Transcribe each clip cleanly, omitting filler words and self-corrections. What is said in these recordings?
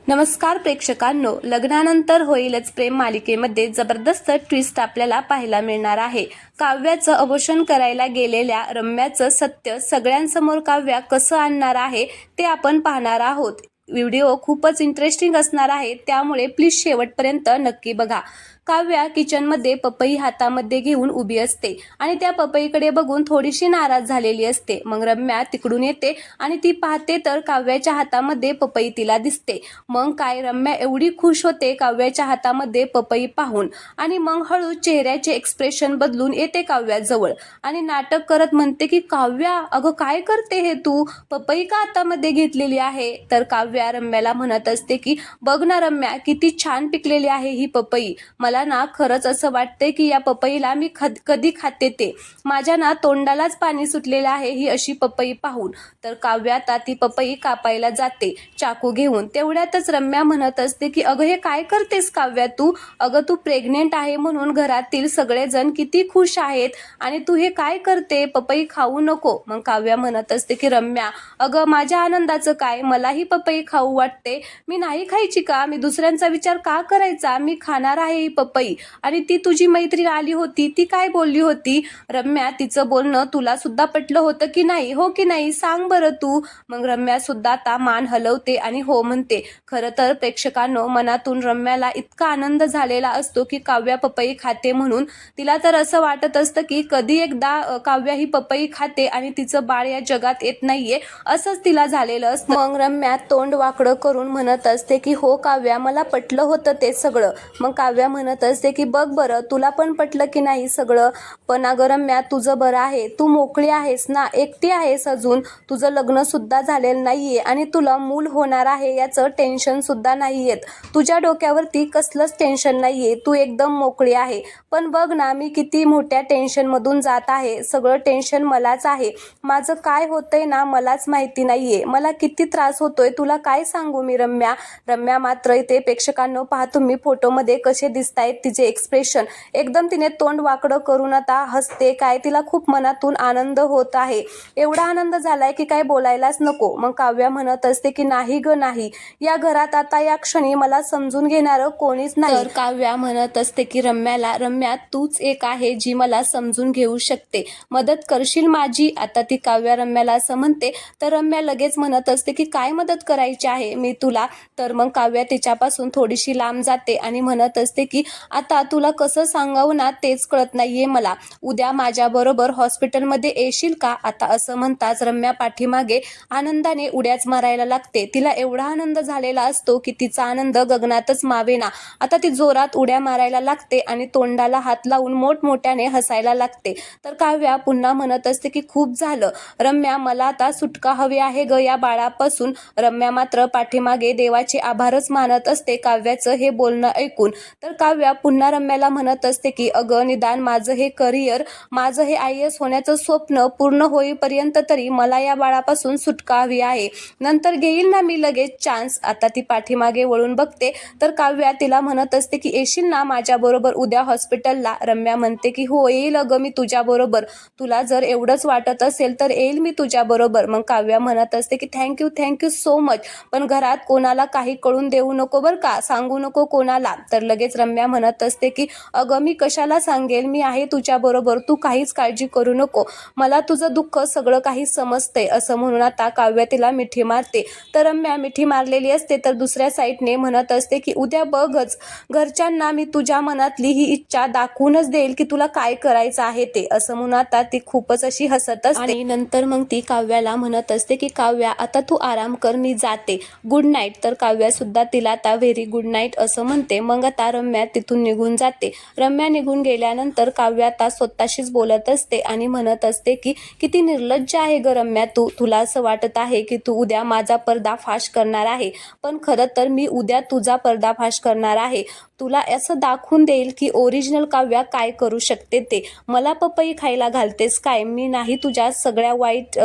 नमस्कार प्रेक्षकांनो, लग्नानंतर होईलच प्रेम मालिकेमध्ये जबरदस्त ट्विस्ट आपल्याला पाहायला मिळणार आहे। काव्याचं अबॉर्शन करायला गेलेल्या रम्याचं सत्य सगळ्यांसमोर काव्या कसं आणणार आहे ते आपण पाहणार आहोत। व्हिडिओ खूपच इंटरेस्टिंग असणार आहे, त्यामुळे प्लीज शेवटपर्यंत नक्की बघा। काव्या किचनमध्ये पपई हातामध्ये घेऊन उभी असते आणि त्या पपईकडे बघून थोडीशी नाराज झालेली असते। मग रम्या तिकडून येते आणि ती पाहते तर काव्याच्या हातामध्ये पपई तिला दिसते। मग काय रम्या एवढी खुश होते काव्याच्या हातामध्ये पपई पाहून आणि मग हळू चेहऱ्याचे एक्सप्रेशन बदलून येते काव्याजवळ आणि नाटक करत म्हणते की काव्या, अगं काय करते हे तू, पपई का हातामध्ये घेतलेली आहे? तर काव्या रम्याला म्हणत असते की बघ ना रम्या, किती छान पिकलेली आहे ही पपई। मला ना खरंच असं वाटतंय की या पपईला मी कधी खाते ते, माझ्या ना तोंडालाच पाणी सुटलेलं आहे ही अशी पपई पाहून। तर काव्या आता ती पपई कापायला जाते चाकू घेऊन। तेवढ्यातच रम्या म्हणत असते की अगं हे काय करतेस काव्या तू, अगं तू प्रेग्नेंट आहे म्हणून घरातील सगळेजण किती खुश आहेत आणि तू हे काय करते, पपई खाऊ नको। मग काव्या म्हणत असते की रम्या, अगं माझ्या आनंदाचं काय, मलाही पपई खाऊ वाटते, मी नाही खायची का, मी दुसऱ्यांचा विचार का करायचा, मी खाणार आहे ही पपई। आणि ती तुझी मैत्रीण आली होती ती काय बोलली होती रम्या, तिचं बोलणं तुला सुद्धा पटलं होतं की नाही, हो की नाही सांग बरं तू। मग रम्या सुद्धा आता मान हलवते आणि हो म्हणते। खरं तर प्रेक्षकांनो, मनातून रम्याला इतका आनंद झालेला असतो की काव्या पपई खाते म्हणून। तिला तर असं वाटत असतं की कधी एकदा काव्या ही पपई खाते आणि तिचं बाळ या जगात येत नाहीये, असंच तिला झालेलं असतं। मग रम्या तोंड वाकडं करून म्हणत असते की हो काव्या, मला पटलं होतं ते सगळं। मग काव्या म्हणत असते की बघ बरं, तुला पण पटलं की नाही सगळं, पण अगं रम्या तुझं बरं आहे, तू मोकळी आहेस ना, एकटी आहेस अजून, तुझं लग्न सुद्धा झालेलं नाहीये आणि तुला मूल होणार आहे याचं टेन्शन सुद्धा नाहीये, तुझ्या डोक्यावरती कसलंच टेन्शन नाहीये, तू एकदम मोकळी आहे। पण बघ ना, मी किती मोठ्या टेन्शन मधून जात आहे, सगळं टेन्शन मलाच आहे, माझं काय होतंय ना मलाच माहिती नाहीये, मला किती त्रास होतोय तुला काय सांगू मी रम्या। रम्या मात्र इथे प्रेक्षकांनो पहा तुम्ही फोटोमध्ये कसे दिसतायत तिचे एक्सप्रेशन, एकदम तिने तोंड वाकडं करून आता हसते, काय तिला खूप मनातून आनंद होत आहे, एवढा आनंद झालाय की काय बोलायलाच नको। मग काव्या म्हणत असते की नाही ग नाही, या घरात आता या क्षणी मला समजून घेणारं कोणीच नाही। तर काव्या म्हणत असते की रम्याला, रम्या तूच एक आहे जी मला समजून घेऊ शकते, मदत करशील माझी। आता ती काव्या रम्याला असं म्हणते तर रम्या लगेच म्हणत असते की काय मदत करायची आहे मी तुला। तर मग काव्या तिच्यापासून थोडीशी लांब जाते आणि म्हणत असते की आता तुला कसं सांगावं ना तेच कळत नाहीये मला, उद्या माझ्या बरोबर हॉस्पिटलमध्ये येशील का। आता असं म्हणताच रम्या पाठीमागे आनंदाने उड्याच मारायला लागते, तिला एवढा आनंद झालेला असतो की तिचा आनंद गगनातच मावेना। आता ती जोरात उड्या मारायला लागते आणि तोंडाला हात लावून मोठमोठ्याने हसायला लागते। तर काव्या पुन्हा म्हणत असते की खूप झालं रम्या, मला आता सुटका हवी आहे ग या बाळापासून। रम्या मात्र पाठीमागे देवाचे आभारच मानत असते काव्याचं हे बोलणं ऐकून। तर काव्या पुन्हा रम्याला म्हणत असते की अगं निदान माझं हे करिअर, माझं हे IAS होण्याचं स्वप्न पूर्ण होईपर्यंत तरी मला या बाळापासून सुटका हवी आहे, नंतर घेईल ना मी लगेच चान्स। आता ती पाठीमागे वळून बघते तर काव्या तिला म्हणत असते की येशील ना माझ्या बरोबर उद्या हॉस्पिटलला। रम्या म्हणते की हो येईल अगं मी तुझ्या बरोबर, तुला जर एवढंच वाटत असेल तर येईल मी तुझ्या बरोबर। मग काव्या म्हणत असते की थँक्यू सो मच, पण घरात कोणाला काही कळून देऊ नको बरं का, सांगू नको कोणाला। तर लगेच रम्या म्हणत असते की अगं मी कशाला सांगेल, मी आहे तुझ्या बरोबर, तू काहीच काळजी करू नको, मला तुझं दुःख सगळं काही समजतंय। असं म्हणून आता काव्या तिला मिठी मारते। तर रम्या मिठी मारलेली असते तर दुसऱ्या साईडने म्हणत असते की उद्या बघच, घरच्यांना मी तुझ्या मनातली ही इच्छा दाखवूनच देईल की तुला काय करायचं आहे ते। असं म्हणून आता ती खूपच अशी हसत असते आणि नंतर मग ती काव्याला म्हणत असते की काव्या आता तू आराम कर, मी जाते, गुड नाईट। तर काव्या सुद्धा तिला आता व्हेरी गुड नाईट असं म्हणते। मग आता रम्या तिथून निघून जाते। रम्या निघून गेल्यानंतर काव्या आता स्वतःशीच बोलत असते आणि म्हणत असते की किती निर्लज्ज आहे ग रम्या तू, तुला असं वाटत आहे की तू उद्या माझा पर्दाफाश करणार आहे, पण खरं तर मी उद्या तुझा पर्दाफाश करणार आहे, तुला असं दाखवून देईल की ओरिजिनल काव्या काय करू शकते ते। मला पपई खायला घालतेस काय, मी नाही तुझ्या सगळ्या वाईट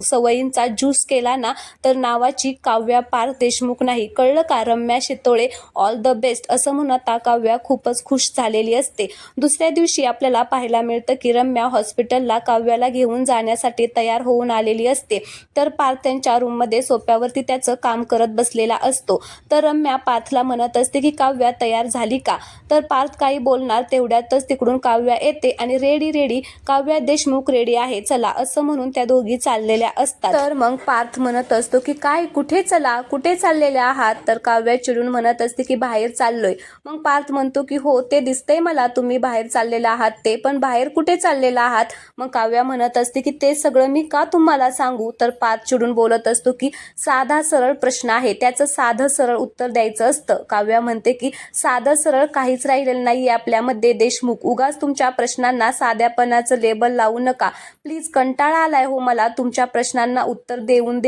सवयींचा ज्यूस केला ना तर नावाची काव्या पार देशमुख नाही, कळलं का। रम्या शितोळे ऑल द बेस्ट असं म्हणत काव्या खूपच खुश झालेली असते. दुसऱ्या दिवशी आपल्याला पाहायला मिळतं की रम्या हॉस्पिटलला काव्याला घेऊन जाण्यासाठी तयार होऊन आलेली असते. तर पार्थ त्यांच्या रूममध्ये सोफ्यावरती त्याचं काम करत बसलेला असतो. तर रम्या पार्थला म्हणत असते की काव्या तयार झाली का? तर पार्थ काही बोलणार तेवढ्यातच तिकडून काव्या येते आणि रेडी काव्या देशमुख रेडी आहे चला असं म्हणून त्या दोघी चाललेल्या असतात. तर मग पार्थ म्हणत असतो की काय कुठे चला कुठे चाललेल्या आहात? तर काव्या चिडून म्हणत असते की बाहेर चाललोय. मग पार्थ म्हणतो की हो ते दिसतंय मला तुम्ही बाहेर चाललेला आहात ते, पण बाहेर कुठे चाललेला आहात? मग काव्या म्हणत असते की ते सगळं मी का तुम्हाला सांगू? तर पार्थ चिडून बोलत असतो की साधा सरळ प्रश्न आहे त्याचं साधं सरळ उत्तर द्यायचं असतं. काव्या म्हणते की साधं सरळ काहीच राहिलेलं नाहीये आपल्यामध्ये देशमुख, उगाच तुमच्या प्रश्नांना साध्यापणाचं लेबल लावू नका प्लीज, कंटाळा आलाय हो मला तुमच्या प्रश्नांना उत्तर देऊन.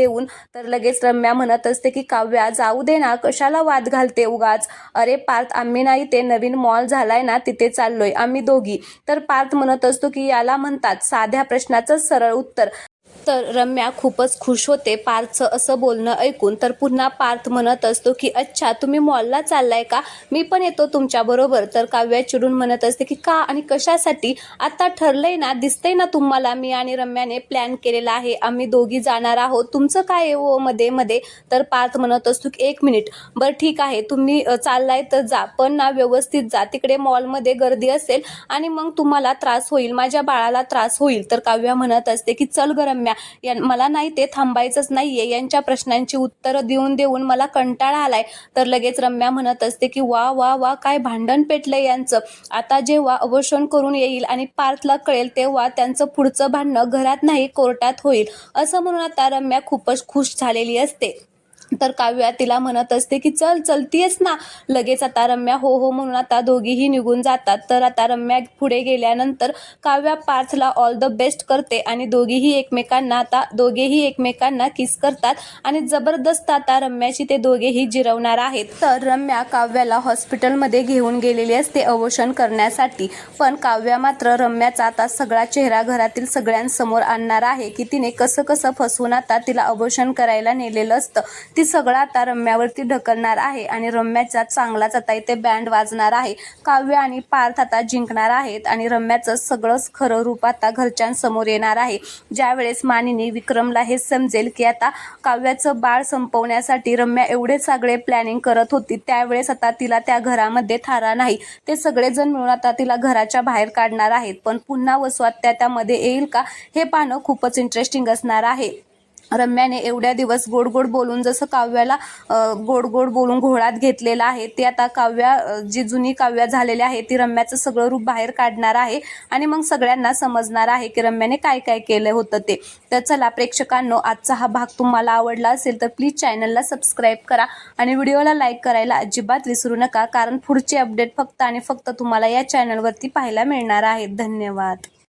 तर लगेच रम्या म्हणत असते की काव्या जाऊ दे ना, कशाला वाद घालते उगाच? अरे पार्थ आम्ही नाही ते नवीन मॉल झालाय ना तिथे चाललोय आम्ही दोघी. तर पार्थ म्हणत असतो की याला म्हणतात साध्या प्रश्नाचं सरळ उत्तर. तर रम्या खूपच खुश होते पार्थचं असं बोलणं ऐकून. तर पुन्हा पार्थ म्हणत असतो की अच्छा तुम्ही मॉलला चाललाय का? मी पण येतो तुमच्या बरोबर. तर काव्या चिडून म्हणत असते की का आणि कशासाठी? आता ठरलंय ना, दिसतंय ना तुम्हाला मी आणि रम्याने प्लॅन केलेला आहे, आम्ही दोघी जाणार आहोत, तुमचं काय आहे हो मध्ये? तर पार्थ म्हणत असतो की 1 मिनिट, बरं ठीक आहे तुम्ही चाललाय तर जा, पण ना व्यवस्थित जा, तिकडे मॉलमध्ये गर्दी असेल आणि मग तुम्हाला त्रास होईल, माझ्या बाळाला त्रास होईल. तर काव्या म्हणत असते की चल ग रम्या, मला नाही ते थांबायचंच नाहीये, यांच्या प्रश्नांची उत्तरं देऊन मला कंटाळा आलाय. तर लगेच रम्या म्हणत असते की वा काय भांडण पेटलंय यांचं. आता जेव्हा अवशोन करून येईल आणि पार्थला कळेल तेव्हा त्यांचं पुढचं भांडणं घरात नाही कोर्टात होईल असं म्हणून आता रम्या खूपच खुश झालेली असते. तर काव्या तिला म्हणत असते की चलतीयस ना? लगेच आता रम्या हो म्हणून आता दोघीही निघून जातात. तर आता रम्या पुढे गेल्यानंतर काव्या पार्थला ऑल द बेस्ट करते आणि दोघेही एकमेकांना किस करतात आणि जबरदस्त आता रम्याची ते दोघेही जिरवणार आहेत. तर रम्या काव्याला हॉस्पिटलमध्ये घेऊन गेलेली असते अवशोन करण्यासाठी, पण काव्या मात्र रम्याचा आता सगळा चेहरा घरातील सगळ्यांसमोर आणणार आहे की तिने कसं फसवून आता तिला अवशोन करायला नेलेलं असतं. ती सगळं आता रम्यावरती ढकलणार आहे आणि रम्याचा चांगलाच आता इथे बँड वाजणार आहे. काव्या आणि पार्थ आता जिंकणार आहेत आणि रम्याचं सगळंच खरं रूप आता घरच्यांसमोर येणार आहे. ज्यावेळेस मानिनी विक्रमला हे समजेल की आता काव्याचं बाळ संपवण्यासाठी रम्या एवढे सगळे प्लॅनिंग करत होती, त्यावेळेस आता तिला त्या घरामध्ये थारा नाही, ते सगळेजण मिळून आता तिला घराच्या बाहेर काढणार आहेत. पण पुन्हा वसवात त्यामध्ये येईल का हे पाहणं खूपच इंटरेस्टिंग असणार आहे. रम्याने एवढ्या दिवस गोड बोलून जसं काव्याला गोड बोलून घोळात घेतलेला आहे, ते आता काव्या जी जुनी काव्या झालेली आहे ती रम्याचं सगळं रूप बाहेर काढणार आहे आणि मग सगळ्यांना समजणार आहे की रम्याने काय केलं होतं ते. तर चला प्रेक्षकांनो, आजचा हा भाग तुम्हाला आवडला असेल तर प्लीज चॅनलला सबस्क्राईब करा आणि व्हिडिओला लाईक करायला अजिबात विसरू नका, कारण पुढचे अपडेट फक्त आणि फक्त तुम्हाला या चॅनलवरती पाहायला मिळणार आहेत. धन्यवाद.